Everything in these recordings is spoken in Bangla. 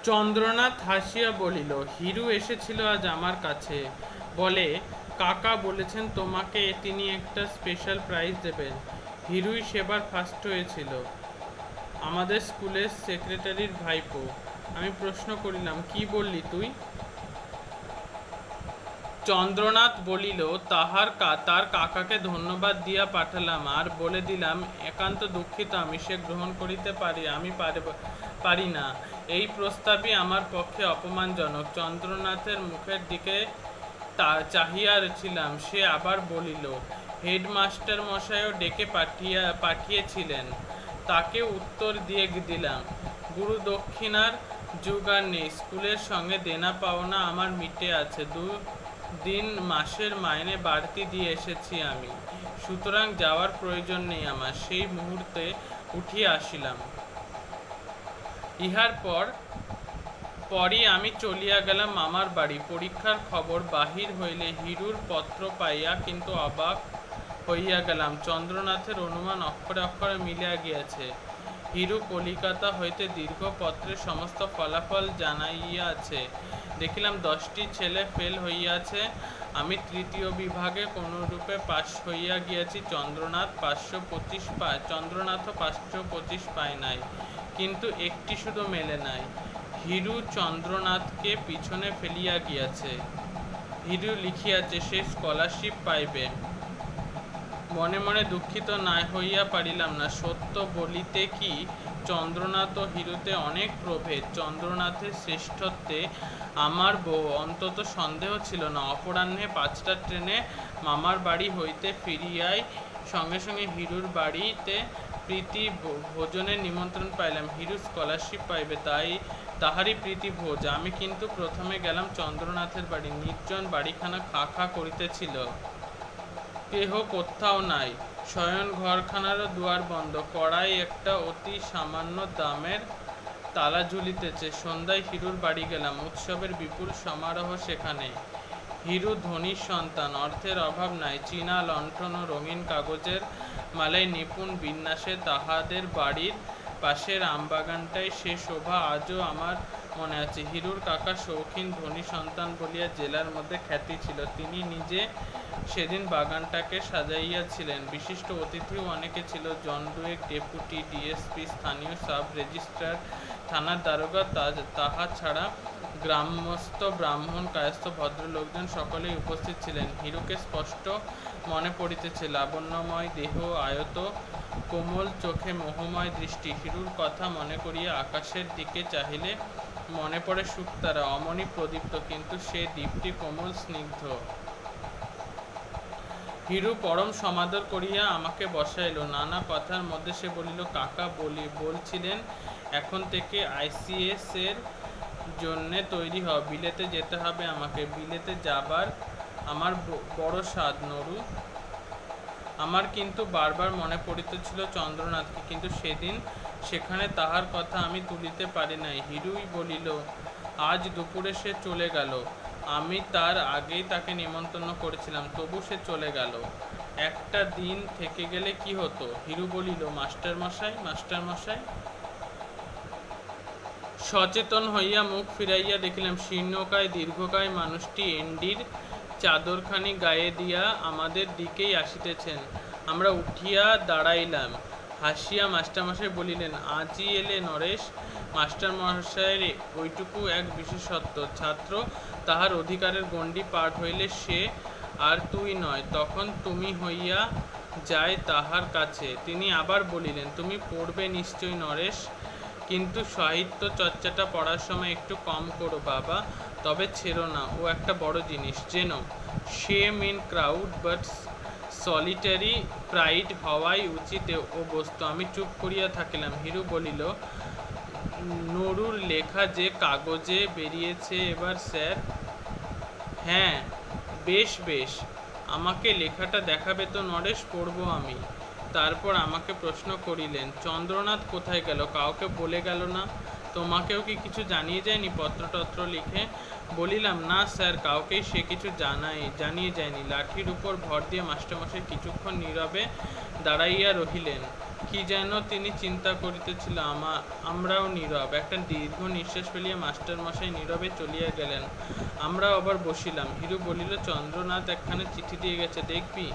চন্দ্রনাথ হাসিয়া বলিল, হিরু এসেছিল আজ আমার কাছে। বলে, কাকা বলেছেন তোমাকে তিনি একটা স্পেশাল প্রাইজ দেবেন। হিরুই সেবার ফার্স্ট হয়েছিল, আমাদের স্কুলের সেক্রেটারির ভাইপো। আমি প্রশ্ন করিলাম, কি বললি তুই? চন্দ্রনাথ বলিল, তার কাকাকে ধন্যবাদ দিয়া পাঠালাম, আর বলে দিলাম একান্ত দুঃখিত আমি সে গ্রহণ করিতে পারি না। এই প্রস্তাবই আমার পক্ষে অপমানজনক। চন্দ্রনাথের মুখের দিকে চাহিয়া ছিলাম। সে আবার বলিল, হেডমাস্টার মশাইও ডেকে পাঠিয়েছিলেন। তাকে উত্তর দিয়ে দিলাম, গুরু দক্ষিণার যুগ আর নেই। স্কুলের সঙ্গে দেনা পাওনা আমার মিটে আছে। দিন মাসের মাইনে বাড়তি দিয়ে এসেছি আমি, সুতরাং যাওয়ার প্রয়োজন নেই আমার। সেই মুহূর্তে উঠিয়া আসিলাম। ইহার পরই আমি চলিয়া গেলাম মামার বাড়ি। পরীক্ষার খবর বাহির হইলে হিরুর পত্র পাইয়া কিন্তু অবাক হইয়া গেলাম। চন্দ্রনাথের অনুমান অক্ষরে অক্ষরে মিলিয়া গিয়াছে। হিরু কলিকাতা হইতে দীর্ঘ পত্রে সমস্ত ফলাফল জানাইয়াছে। দেখিলাম 10টি ছেলে ফেল হইয়াছে। আমি তৃতীয় বিভাগে কোনরূপে পাশ হইয়া গিয়াছি। চন্দ্রনাথও 525 পায় নাই, কিন্তু একটি শুধু মেলে নাই। হিরু চন্দ্রনাথকে পিছনে ফেলিয়া গিয়াছে। হিরু লিখিয়াছে সে স্কলারশিপ পাইবে। মনে মনে দুঃখিত না হইয়া পারিলাম না। সত্য বলিতে কি, চন্দ্রনাথ ও হিরুতে অনেক প্রভেদ। চন্দ্রনাথের শ্রেষ্ঠত্বে আমার অন্তত সন্দেহ ছিল না। অপরাহ্নে 5টার ট্রেনে মামার বাড়ি হইতে ফিরিয়াই সঙ্গে সঙ্গে হিরুর বাড়িতে প্রীতি ভোজনের নিমন্ত্রণ পাইলাম। হিরু স্কলারশিপ পাইবে, তাহারই প্রীতি ভোজ। আমি কিন্তু প্রথমে গেলাম চন্দ্রনাথের বাড়ি। নির্জন বাড়িখানা খা খা করিতেছিল, কেহ কোথাও নাই। শয়ন ঘরখানারও দুয়ার বন্ধ। কড়াই একটা অতি সামান্য দামের তালা ঝুলিতেছে। সন্ধ্যায় হিরুর বাড়ি গেলাম। উৎসবের বিপুল সমারোহ সেখানে। হিরু ধনীর সন্তান, অর্থের অভাব নাই। চীনা লণ্ঠন ও রঙিন কাগজের মালায় নিপুণ বিন্যাসে তাহাদের বাড়ির পাশের আমবাগানটায় সে শোভা আজও আমার মনে আছে। হিরুর কাকা শৌখিন ধনী সন্তান বলিয়া জেলার মধ্যে খ্যাতি ছিল। তিনি নিজে সেদিন বাগানটাকে সাজাইয়াছিলেন। বিশিষ্ট অতিথিও অনেকে ছিল। জন দুয়েক ডেপুটি, ডিএসপি, স্থানীয় সাব রেজিস্ট্রার, থানার দারোগা, তাহা ছাড়া গ্রামস্থ ব্রাহ্মণ কায়স্থ ভদ্রলোকজন সকলেই উপস্থিত ছিলেন। হিরুকে স্পষ্ট মনে পড়িতেছে। লাবণ্যময় দেহ, আয়ত, কোমল চোখে মোহময় দৃষ্টি। হিরুর কথা মনে করিয়া আকাশের দিকে চাহিলে মনে পড়ে শুকতারা, অমনি প্রদীপ্ত, কিন্তু সে দীপ্তি কোমল স্নিগ্ধ। হিরু পরম সমাদর করিয়া আমাকে বসাইল। নানা কথার মধ্যে সে বলিল, কাকা বলছিলেন এখন থেকে ICS এর জন্যে তৈরি হও। বিলেতে যেতে হবে আমাকে। বিলেতে যাবার আমার বড় সাধ নরু। আমার কিন্তু বারবার মনে পড়িতেছিল চন্দ্রনাথকে, কিন্তু সেদিন সেখানে তাহার কথা আমি তুলিতে পারি নাই। হিরুই বলিল, আজ দুপুরে সে চলে গেল। আমি তার আগেই তাকে নিমন্ত্রণ করেছিলাম, তবু সে চলে গেল। একটা দিন থেকে গেলে কি হতো? হিরু বলিল, মাস্টারমশাই। সচেতন হইয়া মুখ ফিরাইয়া দেখিলাম শীর্ণকায় দীর্ঘকায় মানুষটি এন্ডির চাদরখানি গায়ে দিয়া আমাদের দিকেই আসিতেছেন। আমরা উঠিয়া দাঁড়াইলাম। হাসিয়া মাস্টারমশাই বলিলেন, আজই এলে নরেশ? মাস্টারমশাইয়ের ওইটুকু এক বিশেষত্ব, ছাত্র তাহার অধিকারের গণ্ডি পার হইলে সে আর তুই নয়, তখন তুমি হইয়া যায় তাহার কাছে। তিনি আবার বলিলেন, তুমি পড়বে নিশ্চয় নরেশ, কিন্তু সাহিত্য চর্চাটা পড়ার সময় একটু কম করো বাবা, তবে ছেড়ো না, ও একটা বড় জিনিস যেন। Shame in crowd but solitary pride হওয়াই উচিত ও বস্তু। আমি চুপ করিয়া থাকিলাম। হিরু বলিল, নরুর লেখা যে কাগজে বেরিয়েছে এবার স্যার? হ্যাঁ, বেশ, আমাকে লেখাটা দেখাবে তো নরেশ, পড়ব আমি। তারপর আমাকে প্রশ্ন করিলেন, চন্দ্রনাথ কোথায় গেল? কাউকে বলে গেল না? তোমাকেও কি কিছু জানিয়ে যায়নি পত্রটত্র লিখে? বলিলাম, না স্যার, কাউকেই সে কিছু জানিয়ে যায়নি। লাঠির উপর ভর দিয়ে মাস্টারমশাই কিছুক্ষণ নীরবে দাঁড়াইয়া রহিলেন। কি যেন তিনি চিন্তা করিতেছিল। আমরাও নীরব। একটা দীর্ঘ নিঃশ্বাস ফেলিয়া মাস্টারমশাই নীরবে চলিয়া গেলেন। আমরাও আবার বসিলাম। হিরু বলিল, চন্দ্রনাথ একখানা চিঠি দিয়ে গেছে, দেখবি?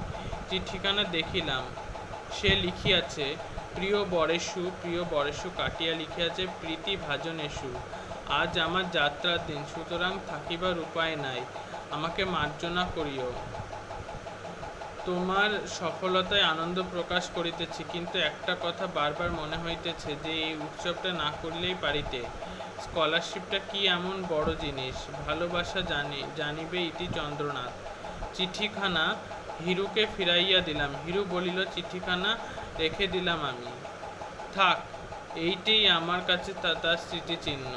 চিঠিখানা দেখিলাম। সে লিখিয়াছে, প্রিয় বরেষু কাটিয়া লিখিয়াছে, প্রীতি ভাজনেষু। আজ আমার যাত্রার দিন, সুতরাং থাকিবার উপায় নাই। আমাকে মার্জনা করিও। তোমার সফলতায় আনন্দ প্রকাশ করিতেছি, কিন্তু একটা কথা বারবার মনে হইতেছে যে এই উৎসবটা না করিলেই পারিতে। স্কলারশিপটা কি এমন বড় জিনিস, ভালোবাসা জানিবে ইতি চন্দ্রনাথ। চিঠিখানা হিরুকে ফিরাইয়া দিলাম। হিরু বলিল, চিঠিখানা রেখে দিলাম আমি। থাক, এইটেই আমার কাছে তার স্মৃতিচিহ্ন।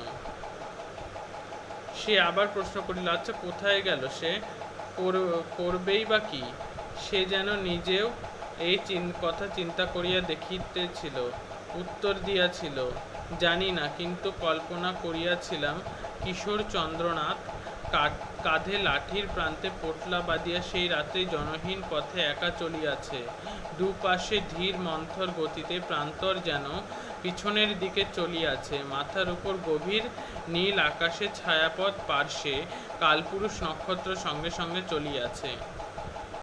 সে আবার প্রশ্ন করিল, আচ্ছা কোথায় গেল সে? করবেই বা কি? সে যেন নিজেও এই কথা চিন্তা করিয়া দেখিতেছিল। উত্তর দিয়াছিল, জানি না, কিন্তু কল্পনা করিয়াছিলাম কিশোর চন্দ্রনাথ কাঁধে লাঠির প্রান্তে পোটলা বাঁধিয়া সেই রাত্রে জনহীন পথে একা চলিয়াছে। দুপাশে ধীর মন্থর গতিতে প্রান্তর যেন পিছনের দিকে চলিয়াছে। মাথার উপর গভীর নীল আকাশে ছায়াপথ, পার্শ্বে কালপুরুষ নক্ষত্র সঙ্গে সঙ্গে চলিয়াছে।